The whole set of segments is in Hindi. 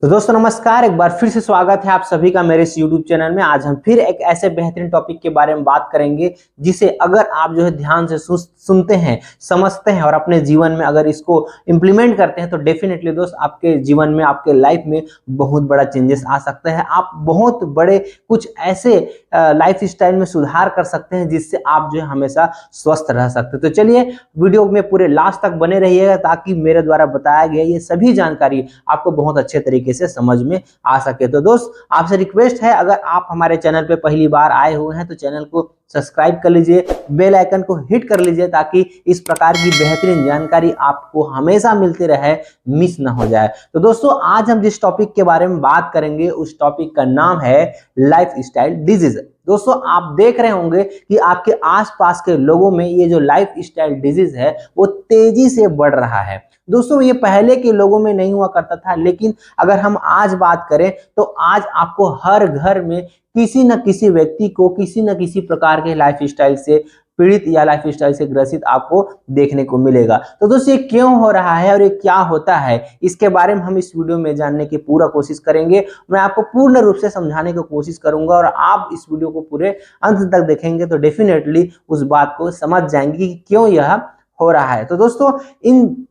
तो दोस्तों नमस्कार, एक बार फिर से स्वागत है आप सभी का मेरे इस YouTube चैनल में। आज हम फिर एक ऐसे बेहतरीन टॉपिक के बारे में बात करेंगे जिसे अगर आप जो है ध्यान से सुनते हैं, समझते हैं और अपने जीवन में अगर इसको इम्प्लीमेंट करते हैं तो डेफिनेटली दोस्त आपके जीवन में, आपके लाइफ में बहुत बड़ा चेंजेस आ सकता है। आप बहुत बड़े कुछ ऐसे लाइफ स्टाइल में सुधार कर सकते हैं जिससे आप जो है हमेशा स्वस्थ रह सकते हैं। तो चलिए वीडियो में पूरे लास्ट तक बने रहिएगा ताकि मेरे द्वारा बताया गया ये सभी जानकारी आपको बहुत अच्छे तरीके से समझ में आ सके। तो दोस्त आपसे रिक्वेस्ट है, अगर आप हमारे चैनल पे पहली बार आए हुए हैं तो चैनल को सब्सक्राइब कर लीजिए, बेल आइकन को हिट कर लीजिए ताकि इस प्रकार की बेहतरीन जानकारी आपको हमेशा मिलती रहे, मिस ना हो जाए। तो दोस्तों आज हम जिस टॉपिक के बारे में बात करेंगे उस टॉपिक का नाम है लाइफ स्टाइल डिजीज। दोस्तों आप देख रहे होंगे कि आपके आसपास के लोगों में ये जो लाइफ स्टाइल डिजीज है वो तेजी से बढ़ रहा है। दोस्तों ये पहले के लोगों में नहीं हुआ करता था, लेकिन अगर हम आज बात करें तो आज आपको हर घर में किसी न किसी व्यक्ति को किसी न किसी प्रकार के लाइफ स्टाइल से पीड़ित या लाइफ स्टाइल से ग्रसित आपको देखने को मिलेगा। तो दोस्तों ये क्यों हो रहा है और ये क्या होता है, इसके बारे में हम इस वीडियो में जानने की पूरा कोशिश करेंगे। मैं आपको पूर्ण रूप से समझाने की कोशिश करूंगा और आप इस वीडियो को पूरे अंत तक देखेंगे तो डेफिनेटली उस बात को समझ जाएंगे कि क्यों यह हो रहा है। तो दोस्तों इन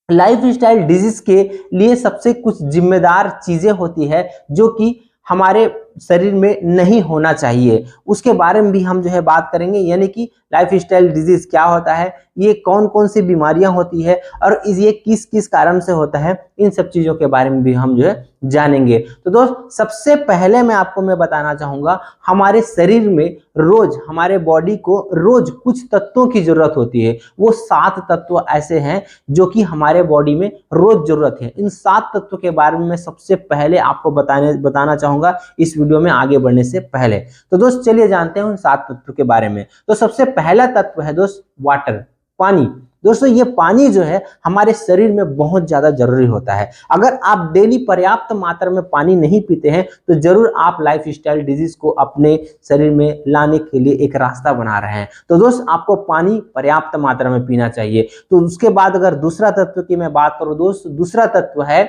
लाइफ स्टाइल डिजीज के लिए सबसे कुछ जिम्मेदार चीजें होती है जो कि हमारे शरीर में नहीं होना चाहिए, उसके बारे में भी हम जो है बात करेंगे। यानी कि लाइफ स्टाइल डिजीज क्या होता है, ये कौन कौन सी बीमारियां होती है और ये किस किस कारण से होता है, इन सब चीजों के बारे में भी हम जो है जानेंगे। तो दोस्त सबसे पहले मैं बताना चाहूंगा, हमारे शरीर में रोज, हमारे बॉडी को रोज कुछ तत्वों की जरूरत होती है। वो 7 तत्व ऐसे हैं जो कि हमारे बॉडी में रोज जरूरत है। इन 7 तत्वों के बारे में मैं सबसे पहले आपको बताना चाहूंगा इस वीडियो में आगे बढ़ने से पहले। तो दोस्त चलिए जानते हैं उन 7 तत्वों के बारे में। तो सबसे पहला तत्व है दोस्त वाटर, पानी। दोस्तों ये पानी जो है हमारे शरीर में बहुत ज्यादा जरूरी होता है। अगर आप डेली पर्याप्त मात्रा में पानी नहीं पीते हैं तो जरूर आप लाइफ स्टाइल डिजीज को अपने शरीर में लाने के लिए एक रास्ता बना रहे हैं। तो दोस्त आपको पानी पर्याप्त मात्रा में पीना चाहिए। तो उसके बाद अगर दूसरा तत्व की मैं बात करूं दोस्त, दूसरा तत्व है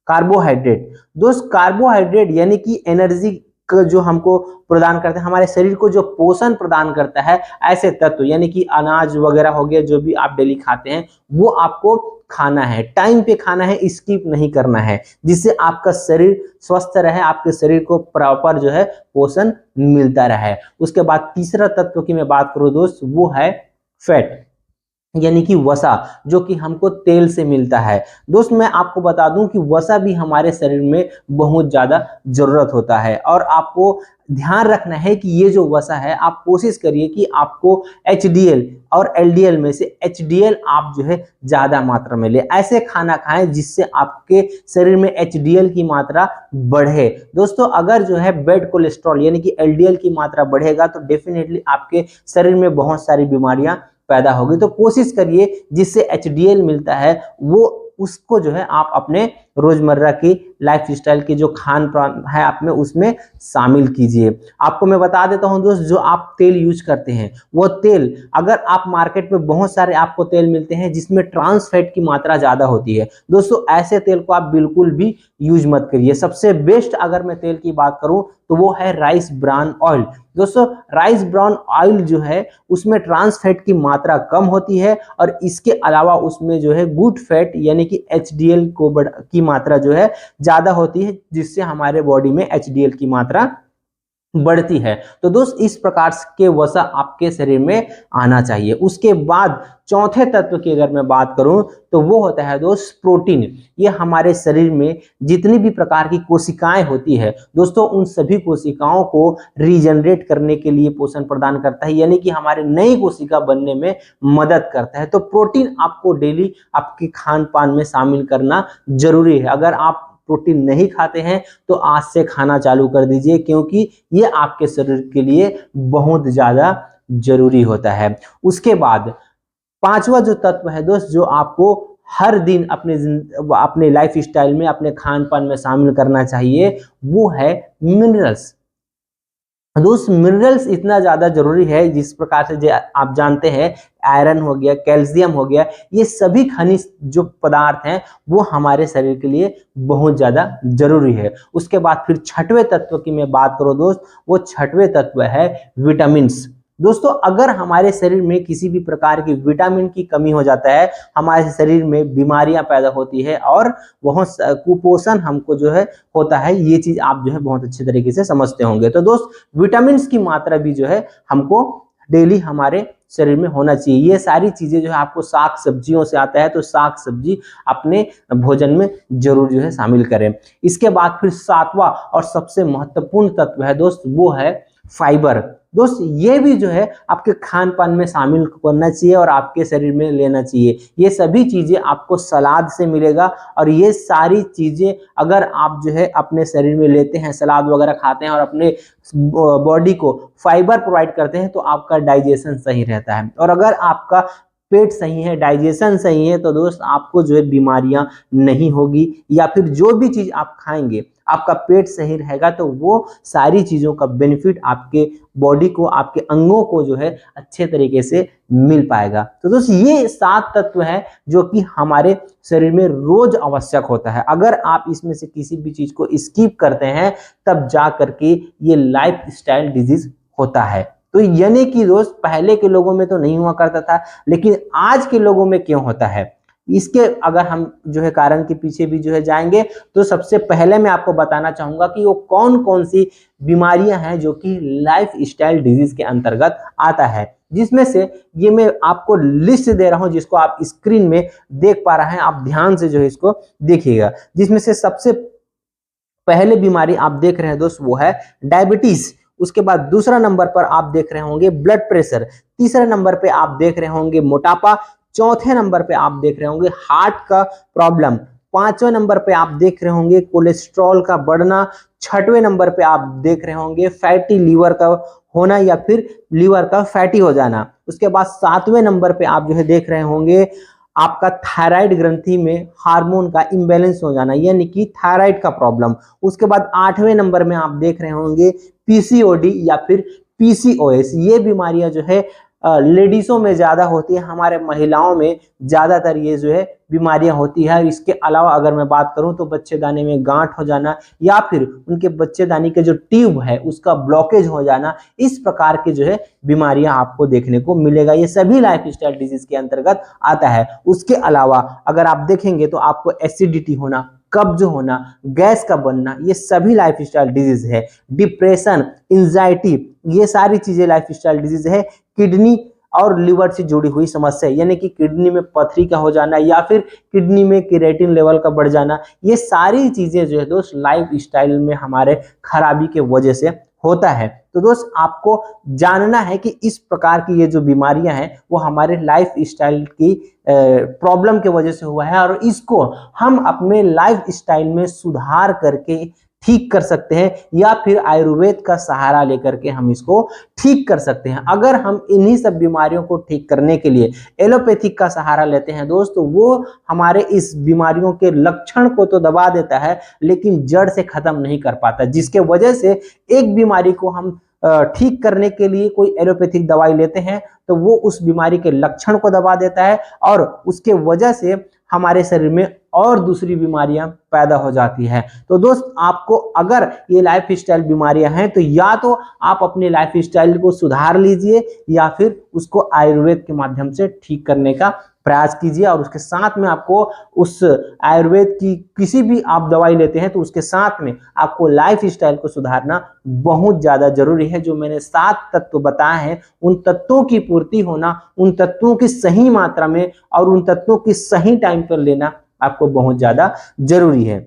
कार्बोहाइड्रेट। दोस्त कार्बोहाइड्रेट यानी कि एनर्जी जो हमको प्रदान करते हैं, हमारे शरीर को जो पोषण प्रदान करता है, ऐसे तत्व यानी कि अनाज वगैरह हो गया, जो भी आप डेली खाते हैं वो आपको खाना है, टाइम पे खाना है, स्किप नहीं करना है, जिससे आपका शरीर स्वस्थ रहे, आपके शरीर को प्रॉपर जो है पोषण मिलता रहे। उसके बाद तीसरा तत्व की मैं बात करूं दोस्त, वो है फैट यानी कि वसा, जो कि हमको तेल से मिलता है। दोस्त मैं आपको बता दूं कि वसा भी हमारे शरीर में बहुत ज्यादा जरूरत होता है और आपको ध्यान रखना है कि ये जो वसा है, आप कोशिश करिए कि आपको एचडीएल और एलडीएल में से एचडीएल आप जो है ज्यादा मात्रा में ले। ऐसे खाना खाएं जिससे आपके शरीर में एचडीएल की मात्रा बढ़े। दोस्तों अगर जो है बैड कोलेस्ट्रॉल यानी कि एलडीएल की मात्रा बढ़ेगा तो डेफिनेटली आपके शरीर में बहुत सारी बीमारियां पैदा होगी। तो कोशिश करिए जिससे एचडीएल मिलता है वो उसको जो है आप अपने रोजमर्रा की लाइफ स्टाइल की जो खान पान है आप में उसमें शामिल कीजिए। आपको मैं बता देता हूं दोस्त, जो आप तेल यूज करते हैं वो तेल, अगर आप मार्केट में बहुत सारे आपको तेल मिलते हैं जिसमें ट्रांस फैट की मात्रा ज्यादा होती है, दोस्तों ऐसे तेल को आप बिल्कुल भी यूज मत करिए। सबसे बेस्ट अगर मैं तेल की बात करूं तो वो है राइस ब्रान ऑयल। दोस्तों राइस ब्राउन ऑयल जो है उसमें ट्रांस फैट की मात्रा कम होती है और इसके अलावा उसमें जो है गुड फैट यानी कि एचडीएल की मात्रा जो है ज्यादा होती है, जिससे हमारे बॉडी में एचडीएल की मात्रा बढ़ती है। तो दोस्त इस प्रकार के वसा आपके शरीर में आना चाहिए। उसके बाद चौथे तत्व की अगर मैं बात करूं तो वो होता है दोस्त प्रोटीन। ये हमारे शरीर में जितनी भी प्रकार की कोशिकाएं होती है दोस्तों, उन सभी कोशिकाओं को रीजनरेट करने के लिए पोषण प्रदान करता है, यानी कि हमारे नई कोशिका बनने में मदद करता है। तो प्रोटीन आपको डेली आपके खान पान में शामिल करना जरूरी है। अगर आप प्रोटीन नहीं खाते हैं तो आज से खाना चालू कर दीजिए, क्योंकि ये आपके शरीर के लिए बहुत ज्यादा जरूरी होता है। उसके बाद पांचवा जो तत्व है दोस्त, जो आपको हर दिन अपने लाइफ स्टाइल में, अपने खान पान में शामिल करना चाहिए, वो है मिनरल्स। दोस्त मिनरल्स इतना ज्यादा जरूरी है, जिस प्रकार से आप जानते हैं आयरन हो गया, कैल्शियम हो गया, ये सभी खनिज जो पदार्थ हैं वो हमारे शरीर के लिए बहुत ज्यादा जरूरी है। उसके बाद फिर छठवें तत्व की मैं बात करूं दोस्त, वो छठवें तत्व है विटामिन। दोस्तों अगर हमारे शरीर में किसी भी प्रकार की विटामिन की कमी हो जाता है, हमारे शरीर में बीमारियां पैदा होती है और बहुत कुपोषण हमको जो है होता है। ये चीज आप जो है बहुत अच्छे तरीके से समझते होंगे। तो दोस्त विटामिन की मात्रा भी जो है हमको डेली हमारे शरीर में होना चाहिए। ये सारी चीजें जो है आपको साग सब्जियों से आता है, तो साग सब्जी अपने भोजन में जरूर जो है शामिल करें। इसके बाद फिर सातवां और सबसे महत्वपूर्ण तत्व है दोस्त, वो है फाइबर। दोस्त ये भी जो है आपके खान पान में शामिल करना चाहिए और आपके शरीर में लेना चाहिए। ये सभी चीजें आपको सलाद से मिलेगा, और ये सारी चीजें अगर आप जो है अपने शरीर में लेते हैं, सलाद वगैरह खाते हैं और अपने बॉडी को फाइबर प्रोवाइड करते हैं, तो आपका डाइजेशन सही रहता है। और अगर आपका पेट सही है, डाइजेशन सही है, तो दोस्त आपको जो है बीमारियां नहीं होगी, या फिर जो भी चीज आप खाएंगे आपका पेट सही रहेगा तो वो सारी चीजों का बेनिफिट आपके बॉडी को, आपके अंगों को जो है अच्छे तरीके से मिल पाएगा। तो दोस्त ये 7 तत्व है जो कि हमारे शरीर में रोज आवश्यक होता है। अगर आप इसमें से किसी भी चीज को स्किप करते हैं तब जा करके ये लाइफ स्टाइल डिजीज होता है। तो यानी कि दोस्त पहले के लोगों में तो नहीं हुआ करता था, लेकिन आज के लोगों में क्यों होता है, इसके अगर हम जो है कारण के पीछे भी जो है जाएंगे, तो सबसे पहले मैं आपको बताना चाहूंगा कि वो कौन कौन सी बीमारियां हैं जो कि लाइफ स्टाइल डिजीज के अंतर्गत आता है। जिसमें से ये मैं आपको लिस्ट दे रहा हूं, जिसको आप स्क्रीन में देख पा रहे हैं, आप ध्यान से जो है इसको देखिएगा। जिसमें से सबसे पहले बीमारी आप देख रहे हैं दोस्त, वो है डायबिटीज। उसके बाद दूसरा नंबर पर आप देख रहे होंगे ब्लड प्रेशर। तीसरे नंबर पे आप देख रहे होंगे मोटापा। चौथे नंबर पे आप देख रहे होंगे हार्ट का प्रॉब्लम। पांचवें नंबर पे आप देख रहे होंगे कोलेस्ट्रॉल का बढ़ना। छठवें नंबर पे आप देख रहे होंगे फैटी लीवर का होना या फिर लीवर का फैटी हो जाना। उसके बाद सातवें नंबर पे आप जो है देख रहे होंगे आपका थायराइड ग्रंथि में हार्मोन का इम्बैलेंस हो जाना, यानी कि थायराइड का प्रॉब्लम। उसके बाद आठवें नंबर में आप देख रहे होंगे पीसीओडी या फिर पीसीओएस। ये बीमारियां जो है लेडीजों में ज्यादा होती है, हमारे महिलाओं में ज्यादातर ये जो है बीमारियां होती है। इसके अलावा अगर मैं बात करूं तो बच्चेदानी में गांठ हो जाना, या फिर उनके बच्चेदानी के जो ट्यूब है उसका ब्लॉकेज हो जाना, इस प्रकार के जो है बीमारियां आपको देखने को मिलेगा। ये सभी लाइफ स्टाइल डिजीज के अंतर्गत आता है। उसके अलावा अगर आप देखेंगे तो आपको एसिडिटी होना, कब्ज होना, गैस का बनना, ये सभी लाइफ स्टाइल डिजीज है। डिप्रेशन, एंजाइटी, ये सारी चीजें लाइफ स्टाइल डिजीज है। किडनी और लिवर से जुड़ी हुई समस्या, यानी कि किडनी में पथरी का हो जाना या फिर किडनी में क्रिएटिन लेवल का बढ़ जाना, ये सारी चीजें जो है दोस्त लाइफ स्टाइल में हमारे खराबी के वजह से होता है। तो दोस्त आपको जानना है कि इस प्रकार की ये जो बीमारियां हैं वो हमारे लाइफ स्टाइल की प्रॉब्लम के वजह से हुआ है, और इसको हम अपने लाइफ स्टाइल में सुधार करके ठीक कर सकते हैं, या फिर आयुर्वेद का सहारा लेकर के हम इसको ठीक कर सकते हैं। अगर हम इन्हीं सब बीमारियों को ठीक करने के लिए एलोपैथिक का सहारा लेते हैं दोस्त, तो वो हमारे इस बीमारियों के लक्षण को तो दबा देता है लेकिन जड़ से खत्म नहीं कर पाता, जिसके वजह से एक बीमारी को हम ठीक करने के लिए कोई एलोपैथिक दवाई लेते हैं तो वो उस बीमारी के लक्षण को दबा देता है, और उसके वजह से हमारे शरीर में और दूसरी बीमारियां पैदा हो जाती है। तो दोस्त आपको अगर ये लाइफ स्टाइल बीमारियां हैं तो या तो आप अपने लाइफ स्टाइल को सुधार लीजिए, या फिर उसको आयुर्वेद के माध्यम से ठीक करने का प्रयास कीजिए। और उसके साथ में आपको उस आयुर्वेद की किसी भी आप दवाई लेते हैं तो उसके साथ में आपको लाइफ स्टाइल को सुधारना बहुत ज्यादा जरूरी है। जो मैंने 7 तत्व बताए हैं, उन तत्वों की पूर्ति होना, उन तत्वों की सही मात्रा में और उन तत्वों की सही टाइम पर लेना आपको बहुत ज्यादा जरूरी है।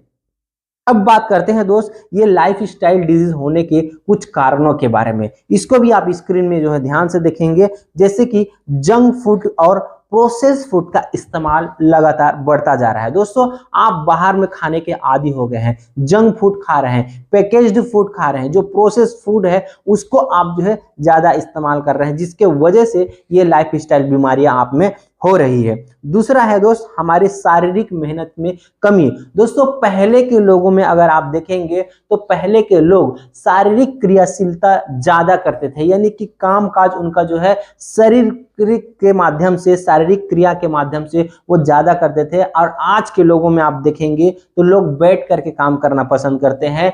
अब बात करते हैं दोस्त ये लाइफ स्टाइल डिजीज होने के कुछ कारणों के बारे में। इसको भी आप स्क्रीन में जो है ध्यान से देखेंगे, जैसे कि जंक फूड और प्रोसेस फूड का इस्तेमाल लगातार बढ़ता जा रहा है। दोस्तों आप बाहर में खाने के आदी हो गए हैं, जंक फूड खा रहे हैं, पैकेज्ड फूड खा रहे हैं, जो प्रोसेस फूड है उसको आप जो है ज्यादा इस्तेमाल कर रहे हैं, जिसके वजह से ये लाइफ स्टाइल बीमारियां आप में हो रही है। दूसरा है दोस्त हमारी शारीरिक मेहनत में कमी। दोस्तों पहले के लोगों में अगर आप देखेंगे तो पहले के लोग शारीरिक क्रियाशीलता ज्यादा करते थे, यानी कि काम काज उनका जो है शरीर के माध्यम से, शारीरिक क्रिया के माध्यम से वो ज्यादा करते थे। और आज के लोगों में आप देखेंगे तो लोग बैठ करके काम करना पसंद करते हैं,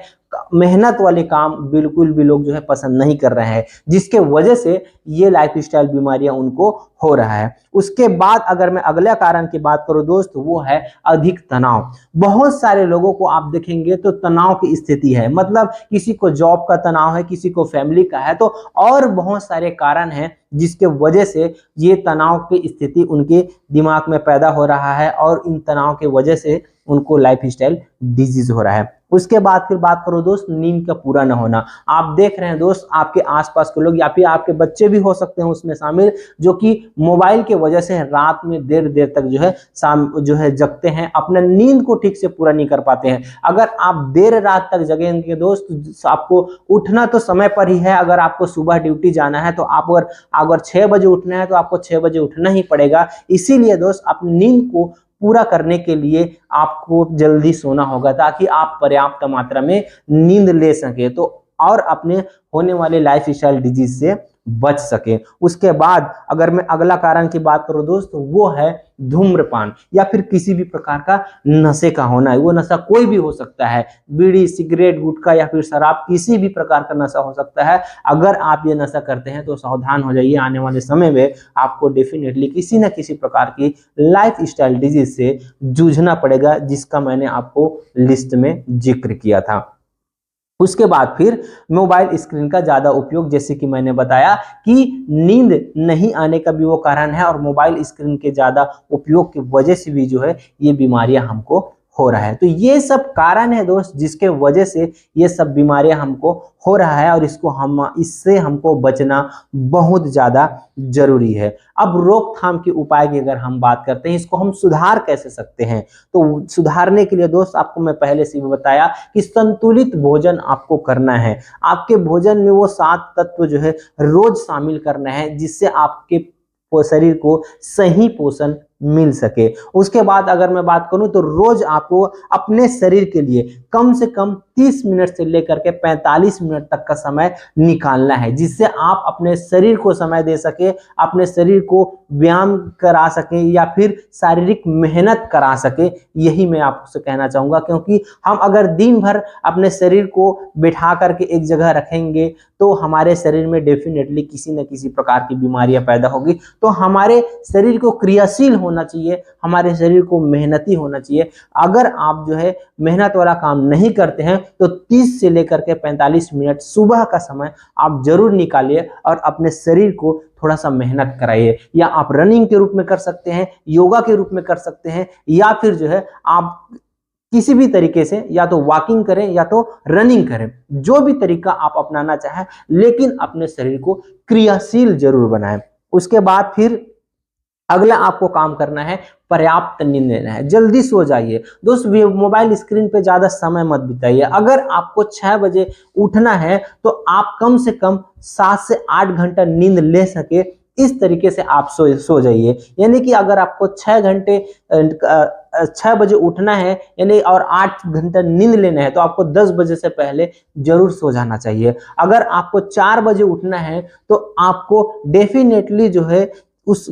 मेहनत वाले काम बिल्कुल भी लोग जो है पसंद नहीं कर रहे हैं, जिसके वजह से ये लाइफस्टाइल बीमारियां उनको हो रहा है। उसके बाद अगर मैं अगला कारण की बात करूं दोस्त, वो है अधिक तनाव। बहुत सारे लोगों को आप देखेंगे तो तनाव की स्थिति है, मतलब किसी को जॉब का तनाव है, किसी को फैमिली का है, तो और बहुत सारे कारण हैं जिसके वजह से ये तनाव की स्थिति उनके दिमाग में पैदा हो रहा है और इन तनाव के वजह से उनको लाइफस्टाइल डिजीज हो रहा है। उसके बाद फिर बात करो दोस्त नींद का पूरा न होना। आप देख रहे हैं दोस्त आपके आसपास के लोग या फिर आपके बच्चे भी हो सकते हैं उसमें शामिल, जो कि मोबाइल के वजह से रात में देर देर तक जो है जगते हैं, अपने नींद को ठीक से पूरा नहीं कर पाते हैं। अगर आप देर रात तक जगेंगे दोस्त, आपको उठना तो समय पर ही है। अगर आपको सुबह ड्यूटी जाना है तो आप अगर 6 बजे उठना है तो आपको 6 बजे उठना ही पड़ेगा। इसीलिए दोस्त अपनी नींद को पूरा करने के लिए आपको जल्दी सोना होगा, ताकि आप पर्याप्त मात्रा में नींद ले सके तो और अपने होने वाले लाइफस्टाइल डिजीज से बच सके। उसके बाद अगर मैं अगला कारण की बात करूं दोस्त, वो है धूम्रपान या फिर किसी भी प्रकार का नशे का होना है। वो नशा कोई भी हो सकता है, बीड़ी, सिगरेट, गुटखा या फिर शराब, किसी भी प्रकार का नशा हो सकता है। अगर आप ये नशा करते हैं तो सावधान हो जाइए, आने वाले समय में आपको डेफिनेटली किसी न किसी प्रकार की लाइफस्टाइल डिजीज से जूझना पड़ेगा, जिसका मैंने आपको लिस्ट में जिक्र किया था। उसके बाद फिर मोबाइल स्क्रीन का ज्यादा उपयोग, जैसे कि मैंने बताया कि नींद नहीं आने का भी वो कारण है, और मोबाइल स्क्रीन के ज्यादा उपयोग की वजह से भी जो है ये बीमारियां हमको हो रहा है। तो ये सब कारण है दोस्त जिसके वजह से ये सब बीमारियां हमको हो रहा है, और इससे हमको बचना बहुत ज्यादा जरूरी है। अब रोकथाम के उपाय की अगर हम बात करते हैं, इसको हम सुधार कैसे सकते हैं, तो सुधारने के लिए दोस्त आपको मैं पहले से भी बताया कि संतुलित भोजन आपको करना है। आपके भोजन में वो 7 तत्व जो है रोज शामिल करना है, जिससे आपके शरीर को सही पोषण मिल सके। उसके बाद अगर मैं बात करूं तो रोज आपको अपने शरीर के लिए कम से कम 30 मिनट से लेकर के 45 मिनट तक का समय निकालना है, जिससे आप अपने शरीर को समय दे सके, अपने शरीर को व्यायाम करा सके या फिर शारीरिक मेहनत करा सके। यही मैं आपसे कहना चाहूंगा, क्योंकि हम अगर दिन भर अपने शरीर को बैठा करके एक जगह रखेंगे तो हमारे शरीर में डेफिनेटली किसी न किसी प्रकार की बीमारियां पैदा होगी। तो हमारे शरीर को क्रियाशील होना चाहिए, हमारे शरीर को मेहनती होना चाहिए। अगर आप जो है मेहनत वाला काम नहीं करते हैं तो 30 से लेकर के 45 मिनट सुबह का समय आप जरूर निकालिए और अपने शरीर को थोड़ा सा मेहनत कराइए। या आप रनिंग के रूप में कर सकते हैं, योगा के रूप में कर सकते हैं, या फिर जो है आप किसी भी तरीके से या तो वॉकिंग करें या तो रनिंग करें, जो भी तरीका आप अपनाना चाहें, लेकिन अपने शरीर को क्रियाशील जरूर बनाएं। उसके बाद फिर अगला आपको काम करना है, पर्याप्त नींद लेना है, जल्दी सो जाइए दोस्त। मोबाइल स्क्रीन पे ज्यादा समय मत बिताइए। अगर आपको 6 बजे उठना है तो आप कम से कम 7 से 8 घंटा नींद ले सके, इस तरीके से आप सो जाइए। यानी कि अगर आपको 6 बजे उठना है यानी और 8 घंटा नींद लेना है, तो आपको 10 बजे से पहले जरूर सो जाना चाहिए। अगर आपको 4 बजे उठना है तो आपको डेफिनेटली जो है उस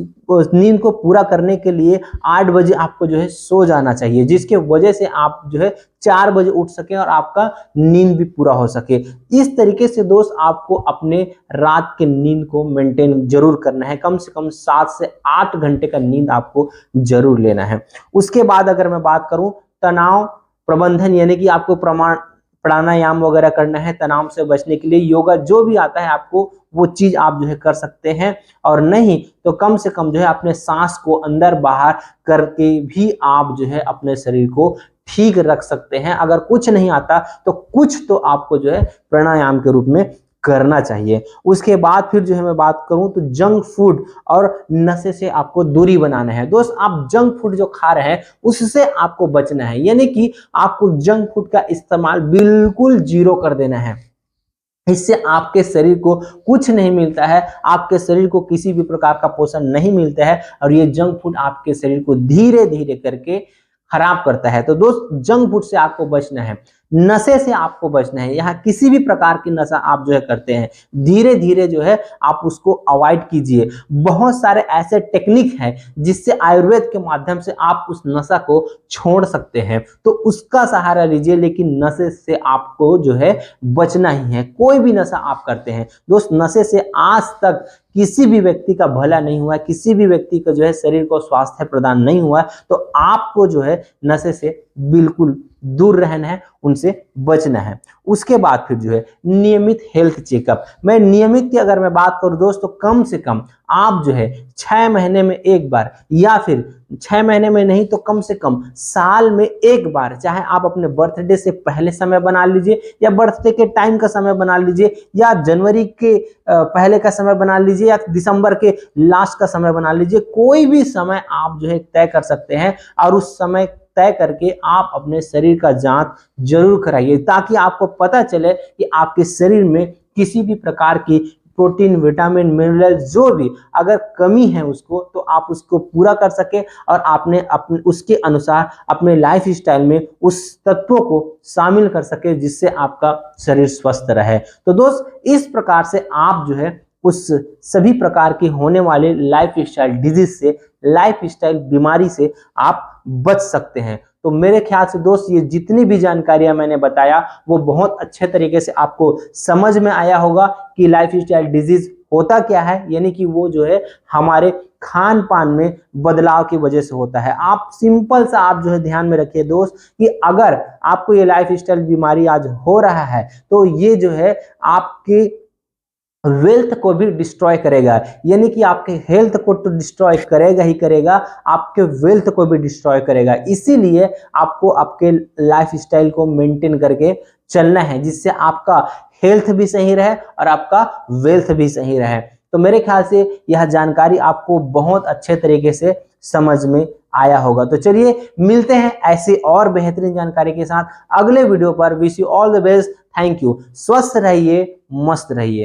नींद को पूरा करने के लिए 8 बजे आपको जो है सो जाना चाहिए, जिसके वजह से आप जो है 4 बजे उठ सके और आपका नींद भी पूरा हो सके। इस तरीके से दोस्त आपको अपने रात के नींद को मेंटेन जरूर करना है, कम से कम 7 से 8 घंटे का नींद आपको जरूर लेना है। उसके बाद अगर मैं बात करूं तनाव प्रबंधन, यानी कि आपको प्राणायाम वगैरह करना है तनाव से बचने के लिए। योगा जो भी आता है आपको वो चीज आप जो है कर सकते हैं, और नहीं तो कम से कम जो है अपने सांस को अंदर बाहर करके भी आप जो है अपने शरीर को ठीक रख सकते हैं। अगर कुछ नहीं आता तो कुछ तो आपको जो है प्राणायाम के रूप में करना चाहिए। उसके बाद फिर जो है मैं बात करूं तो जंक फूड और नशे से आपको दूरी बनाना है। दोस्त आप जंक फूड जो खा रहे हैं उससे आपको बचना है, यानी कि आपको जंक फूड का इस्तेमाल बिल्कुल जीरो कर देना है। इससे आपके शरीर को कुछ नहीं मिलता है, आपके शरीर को किसी भी प्रकार का पोषण नहीं मिलता है और ये जंक फूड आपके शरीर को धीरे धीरे करके खराब करता है। तो दोस्त, जंक फूड से आपको बचना है, नशे से आपको बचना है। यहाँ किसी भी प्रकार की नशा आप जो है करते हैं, धीरे धीरे जो है आप उसको अवॉइड कीजिए। बहुत सारे ऐसे टेक्निक हैं जिससे आयुर्वेद के माध्यम से आप उस नशा को छोड़ सकते हैं, तो उसका सहारा लीजिए, लेकिन नशे से आपको जो है बचना ही है। कोई भी नशा आप करते हैं दोस्त, नशे से आज तक किसी भी व्यक्ति का भला नहीं हुआ, किसी भी व्यक्ति का जो है शरीर को स्वास्थ्य प्रदान नहीं हुआ। तो आपको जो है नशे से बिल्कुल दूर रहना है, उनसे बचना है। उसके बाद फिर जो है नियमित हेल्थ चेकअप। मैं नियमित की अगर मैं बात करूं दोस्तों, कम से कम आप जो है 6 महीने में एक बार, या फिर 6 महीने में नहीं तो कम से कम साल में एक बार, चाहे आप अपने बर्थडे से पहले समय बना लीजिए, या बर्थडे के टाइम का समय बना लीजिए, या जनवरी के पहले का समय बना लीजिए, या दिसंबर के लास्ट का समय बना लीजिए। कोई भी समय आप जो है तय कर सकते हैं और उस समय तय करके आप अपने शरीर का जांच जरूर कराइए, ताकि आपको पता चले कि आपके शरीर में किसी भी प्रकार की प्रोटीन, विटामिन, मिनरल जो भी अगर कमी है उसको, तो आप उसको पूरा कर सके और आपने अपने उसके अनुसार अपने लाइफ स्टाइल में उस तत्वों को शामिल कर सके, जिससे आपका शरीर स्वस्थ रहे। तो दोस्त, इस प्रकार से आप जो है उस सभी प्रकार की होने वाले लाइफ स्टाइल डिजीज से, लाइफ स्टाइल बीमारी से आप बच सकते हैं। तो मेरे ख्याल से दोस्त, ये जितनी भी जानकारियां मैंने बताया वो बहुत अच्छे तरीके से आपको समझ में आया होगा कि लाइफ स्टाइल डिजीज होता क्या है, यानी कि वो जो है हमारे खान पान में बदलाव की वजह से होता है। आप सिंपल सा आप जो है ध्यान में रखिए दोस्त, कि अगर आपको ये लाइफ स्टाइल बीमारी आज हो रहा है, तो ये जो है आपके वेल्थ को भी डिस्ट्रॉय करेगा, यानी कि आपके हेल्थ को तो डिस्ट्रॉय करेगा ही करेगा, आपके वेल्थ को भी डिस्ट्रॉय करेगा। इसीलिए आपको आपके लाइफ स्टाइल को मेंटेन करके चलना है, जिससे आपका हेल्थ भी सही रहे और आपका वेल्थ भी सही रहे। तो मेरे ख्याल से यह जानकारी आपको बहुत अच्छे तरीके से समझ में आया होगा। तो चलिए मिलते हैं ऐसे और बेहतरीन जानकारी के साथ अगले वीडियो पर। Wish you all the best. Thank you. स्वस्थ रहिए, मस्त रहिए।